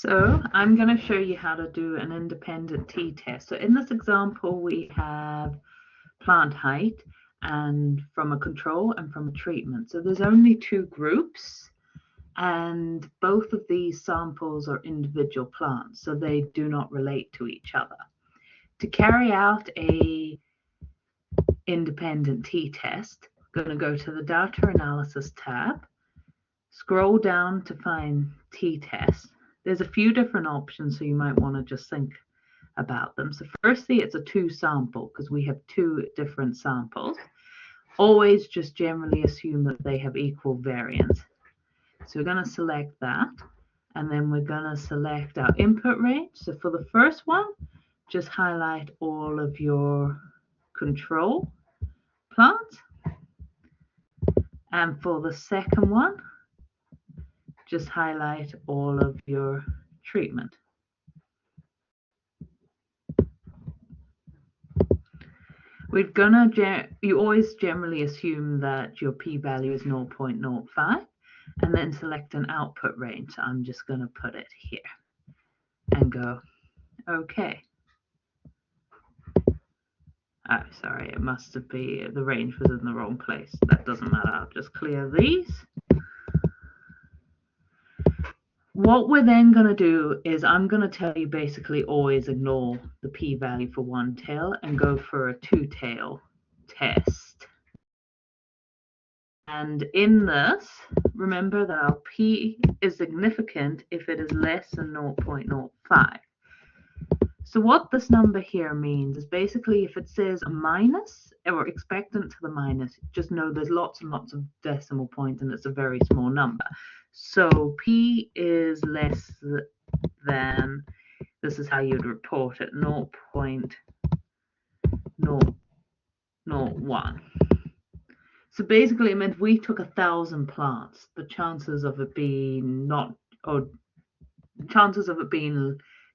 So I'm going to show you how to do an independent t-test. So in this example, we have plant height and from a control and from a treatment. So there's only two groups, and both of these samples are individual plants, so they do not relate to each other. To carry out a independent t-test, I'm going to go to the Data Analysis tab, scroll down to find t-test. There's a few different options, so you might want to just think about them. So firstly, it's a two sample because we have two different samples. Always just generally assume that they have equal variance. So we're going to select that, and then we're going to select our input range. So for the first one, just highlight all of your control plants. And for the second one, just highlight all of your treatment. You always generally assume that your p-value is 0.05 and then select an output range. So I'm just going to put it here and go OK. Oh, sorry, it must have been the range was in the wrong place. That doesn't matter. I'll just clear these. What we're then going to do is I'm going to tell you basically always ignore the p-value for one tail and go for a two-tail test. And in this, remember that our p is significant if it is less than 0.05. So what this number here means is basically if it says a minus or expectant to the minus, just know there's lots and lots of decimal points and it's a very small number. So p is less than, this is how you'd report it, 0.001. So basically it meant we took 1,000 plants, the chances of it being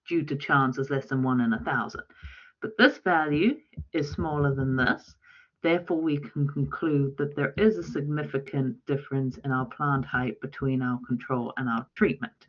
due to chance is less than 1 in 1,000. But this value is smaller than this. Therefore, we can conclude that there is a significant difference in our plant height between our control and our treatment.